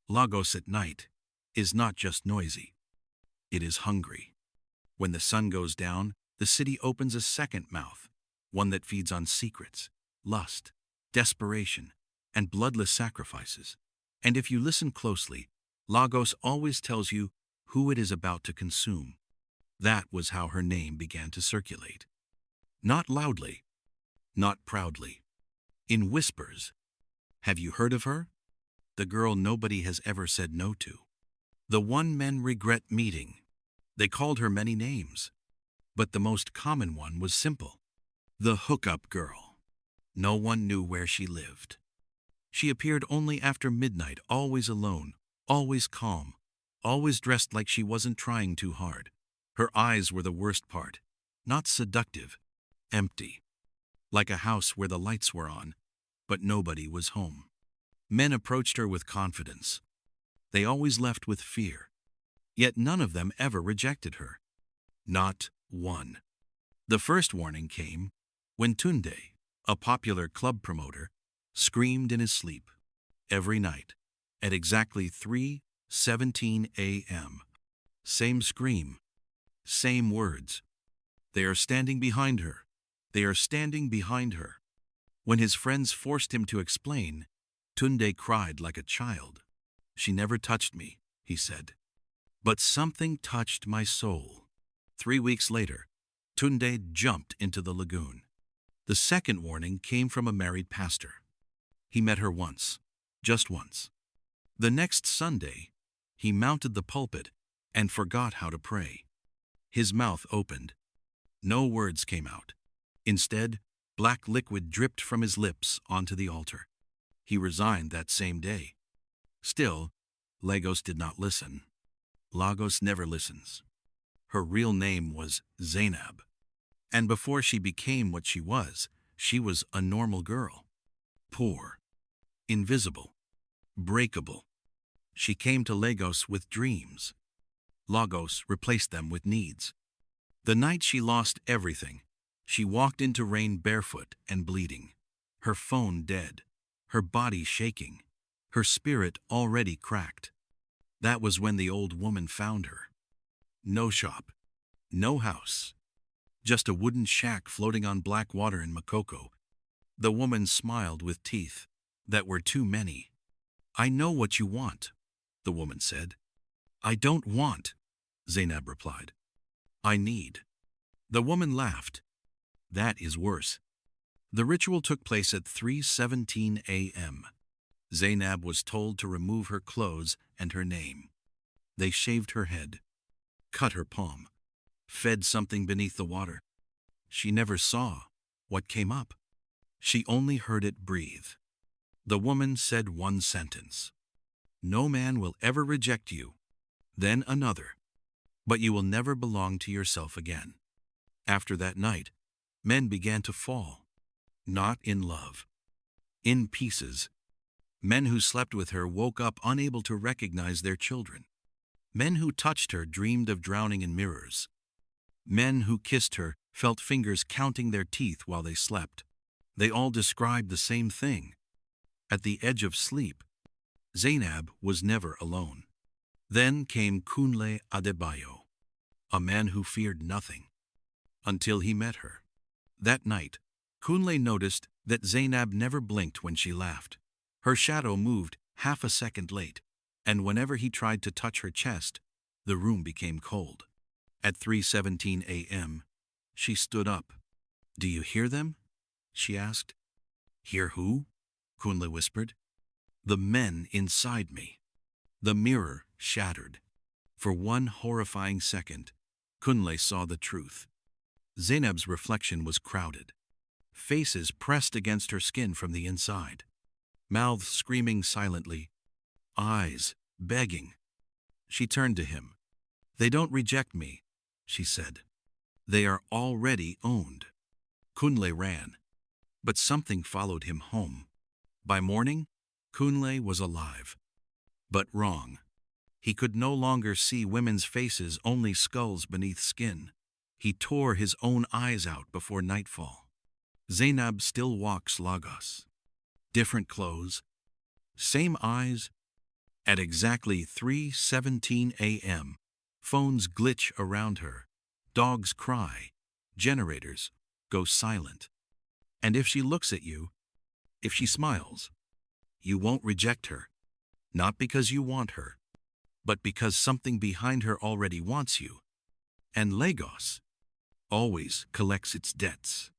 Lagos at night is not just noisy, it is hungry. When the sun goes down, the city opens a second mouth, one that feeds on secrets, lust, desperation, and bloodless sacrifices. And if you listen closely, Lagos always tells you who it is about to consume. That was how her name began to circulate. Not loudly, not proudly. In whispers. Have you heard of her? The girl nobody has ever said no to. The one men regret meeting. They called her many names, but the most common one was simple. The hookup girl. No one knew where she lived. She appeared only after midnight, always alone, always calm, always dressed like she wasn't trying too hard. Her eyes were the worst part. Not seductive, empty. Like a house where the lights were on, but nobody was home. Men approached her with confidence. They always left with fear. Yet none of them ever rejected her. Not one. The first warning came when Tunde, a popular club promoter, screamed in his sleep every night at exactly 3:17 a.m. Same scream, same words. They are standing behind her. They are standing behind her. When his friends forced him to explain, Tunde cried like a child. She never touched me, he said. But something touched my soul. 3 weeks later, Tunde jumped into the lagoon. The second warning came from a married pastor. He met her once, just once. The next Sunday, he mounted the pulpit and forgot how to pray. His mouth opened. No words came out. Instead, black liquid dripped from his lips onto the altar. He resigned that same day. Still, Lagos did not listen. Lagos never listens. Her real name was Zainab. And before she became what she was a normal girl. Poor, invisible, breakable. She came to Lagos with dreams. Lagos replaced them with needs. The night she lost everything, she walked into rain barefoot and bleeding, her phone dead, her body shaking, her spirit already cracked. That was when the old woman found her. No shop, no house, just a wooden shack floating on black water in Makoko. The woman smiled with teeth that were too many. I know what you want, the woman said. I don't want, Zainab replied. I need. The woman laughed. That is worse. The ritual took place at 3:17 a.m. Zainab was told to remove her clothes and her name. They shaved her head, cut her palm, fed something beneath the water. She never saw what came up. She only heard it breathe. The woman said one sentence. No man will ever reject you, then another, but you will never belong to yourself again. After that night, men began to fall, not in love, in pieces. Men who slept with her woke up unable to recognize their children. Men who touched her dreamed of drowning in mirrors. Men who kissed her felt fingers counting their teeth while they slept. They all described the same thing. At the edge of sleep, Zainab was never alone. Then came Kunle Adebayo, a man who feared nothing, until he met her. That night, Kunle noticed that Zainab never blinked when she laughed. Her shadow moved half a second late, and whenever he tried to touch her chest, the room became cold. At 3:17 a.m., she stood up. Do you hear them? She asked. Hear who? Kunle whispered. The men inside me. The mirror shattered. For one horrifying second, Kunle saw the truth. Zainab's reflection was crowded. Faces pressed against her skin from the inside. Mouths screaming silently. Eyes begging. She turned to him. They don't reject me, she said. They are already owned. Kunle ran, but something followed him home. By morning, Kunle was alive, but wrong. He could no longer see women's faces, only skulls beneath skin. He tore his own eyes out before nightfall. Zainab still walks Lagos. Different clothes, same eyes, At exactly 3:17 a.m., phones glitch around her, dogs cry, generators go silent. And if she looks at you, if she smiles, you won't reject her, not because you want her, but because something behind her already wants you. And Lagos always collects its debts.